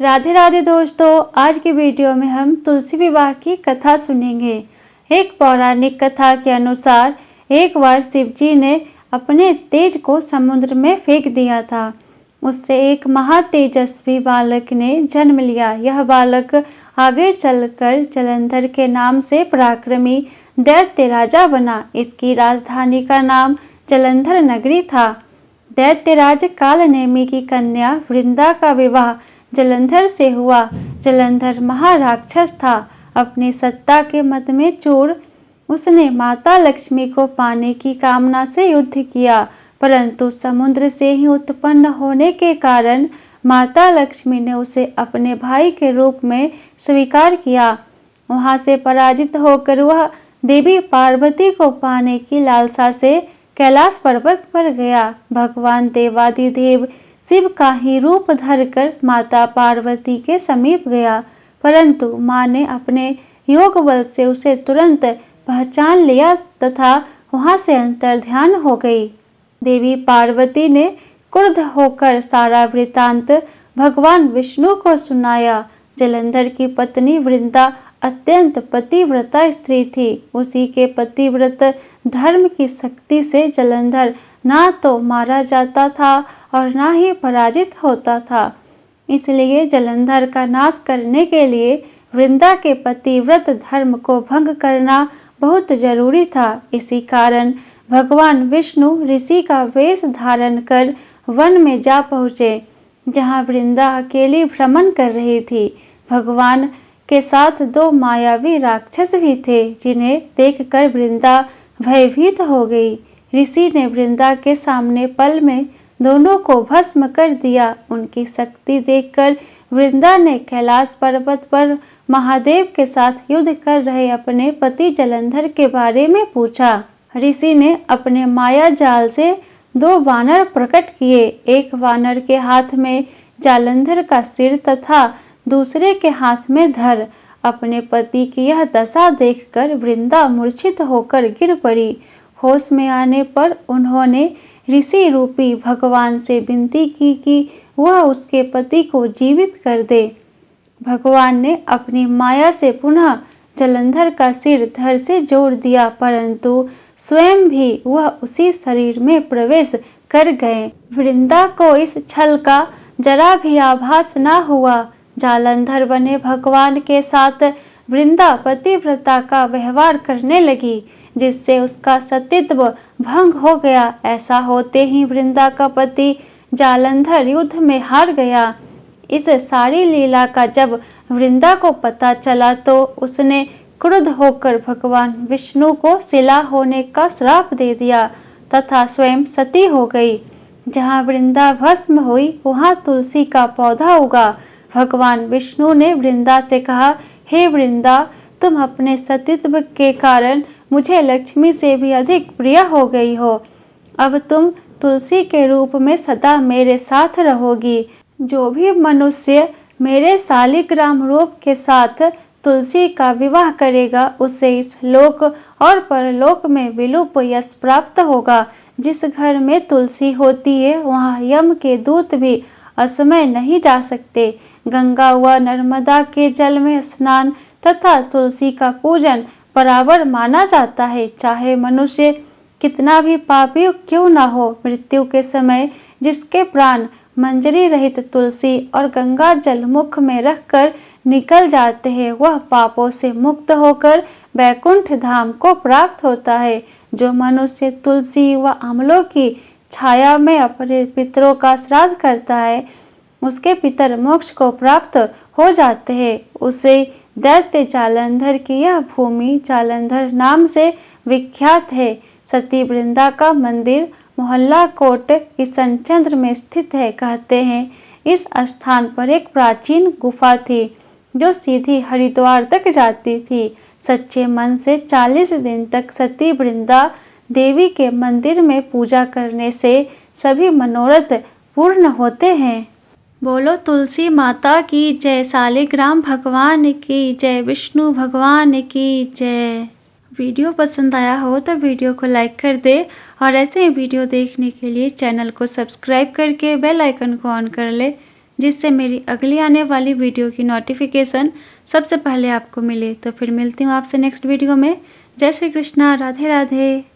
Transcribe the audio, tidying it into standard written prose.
राधे राधे दोस्तों, आज की वीडियो में हम तुलसी विवाह की कथा सुनेंगे। एक पौराणिक कथा के अनुसार एक बार शिवजी ने अपने तेज को समुद्र में फेंक दिया था। उससे एक महातेजस्वी बालक ने जन्म लिया। यह बालक आगे चलकर जलंधर के नाम से पराक्रमी दैत्य राजा बना। इसकी राजधानी का नाम जलंधर नगरी था। दैत्यराज कालनेमी की कन्या वृंदा का विवाह जलंधर से हुआ। जलंधर महाराक्षस था। अपनी सत्ता के मद में चूर उसने माता लक्ष्मी को पाने की कामना से युद्ध किया, परंतु समुद्र से ही उत्पन्न होने के कारण माता लक्ष्मी ने उसे अपने भाई के रूप में स्वीकार किया। वहां से पराजित होकर वह देवी पार्वती को पाने की लालसा से कैलाश पर्वत पर गया। भगवान देवादिदेव शिव का ही रूप धरकर माता पार्वती के समीप गया, परंतु मां ने अपने योग बल से उसे तुरंत पहचान लिया तथा वहां से अंतर्ध्यान हो गई। देवी पार्वती ने क्रुद्ध होकर सारा वृतांत भगवान विष्णु को सुनाया। जलंधर की पत्नी वृंदा अत्यंत पतिव्रता स्त्री थी। उसी के पतिव्रत धर्म की शक्ति से जलंधर ना तो मारा जाता था और ना ही पराजित होता था। इसलिए जलंधर का नाश करने के लिए वृंदा के पतिव्रत धर्म को भंग करना बहुत जरूरी था। इसी कारण भगवान विष्णु ऋषि का वेश धारण कर वन में जा पहुँचे, जहाँ वृंदा अकेली भ्रमण कर रही थी। भगवान के साथ दो मायावी राक्षस भी थे, जिन्हें देखकर वृंदा भयभीत हो गई। ऋषि ने वृंदा के सामने पल में दोनों को भस्म कर दिया। उनकी शक्ति देखकर वृंदा ने कैलाश पर्वत पर महादेव के साथ युद्ध कर रहे अपने पति जलंधर के बारे में पूछा। ऋषि ने अपने माया जाल से दो वानर प्रकट किए। एक वानर के हाथ में जालंधर का सिर तथा दूसरे के हाथ में धर। अपने पति की यह दशा देखकर वृंदा मूर्छित होकर गिर पड़ी। होश में आने पर उन्होंने ऋषि रूपी भगवान से विनती की कि वह उसके पति को जीवित कर दे। भगवान ने अपनी माया से पुनः जलंधर का सिर धड़ से जोड़ दिया, परंतु स्वयं भी वह उसी शरीर में प्रवेश कर गए। वृंदा को इस छल का जरा भी आभास न हुआ। जालंधर बने भगवान के साथ वृंदा पतिव्रता का व्यवहार करने लगी, जिससे उसका सतीत्व भंग हो गया। ऐसा होते ही वृंदा का पति जालंधर युद्ध में हार गया। इस सारी लीला का जब वृंदा को पता चला तो उसने क्रुद्ध होकर भगवान विष्णु को शिला होने का श्राप दे दिया तथा स्वयं सती हो गई। जहाँ वृंदा भस्म हुई वहाँ तुलसी का पौधा उगा। भगवान विष्णु ने वृंदा से कहा, हे वृंदा, तुम अपने सतीत्व के कारण मुझे लक्ष्मी से भी अधिक प्रिय हो गई हो। अब तुम तुलसी के रूप में सदा मेरे साथ रहोगी। जो भी मनुष्य मेरे शालिग्राम रूप के साथ तुलसी का विवाह करेगा, उसे इस लोक और परलोक में विलुप यश प्राप्त होगा। जिस घर में तुलसी होती है वहाँ यम के दूत भी असमय नहीं जा सकते। गंगा व नर्मदा के जल में स्नान तथा तुलसी का पूजन बराबर माना जाता है। चाहे मनुष्य कितना भी पापी क्यों न हो, मृत्यु के समय जिसके प्राण मंजरी रहित तुलसी और गंगा जल मुख में रखकर निकल जाते हैं, वह पापों से मुक्त होकर वैकुंठ धाम को प्राप्त होता है। जो मनुष्य तुलसी व आंवलों की छाया में अपने पितरों का श्राद्ध करता है, उसके पितर मोक्ष को प्राप्त हो जाते हैं। उसे दैत्य जालंधर की यह भूमि जालंधर नाम से विख्यात है। सती वृंदा का मंदिर मोहल्ला कोट किशनचंद्र में स्थित है। कहते हैं इस स्थान पर एक प्राचीन गुफा थी जो सीधी हरिद्वार तक जाती थी। सच्चे मन से 40 दिन तक सती वृंदा देवी के मंदिर में पूजा करने से सभी मनोरथ पूर्ण होते हैं। बोलो तुलसी माता की जय, शालिग्राम भगवान की जय, विष्णु भगवान की जय। वीडियो पसंद आया हो तो वीडियो को लाइक कर दे और ऐसे ही वीडियो देखने के लिए चैनल को सब्सक्राइब करके बेल आइकन को ऑन कर ले, जिससे मेरी अगली आने वाली वीडियो की नोटिफिकेशन सबसे पहले आपको मिले। तो फिर मिलती हूँ आपसे नेक्स्ट वीडियो में। जय श्री कृष्णा, राधे राधे।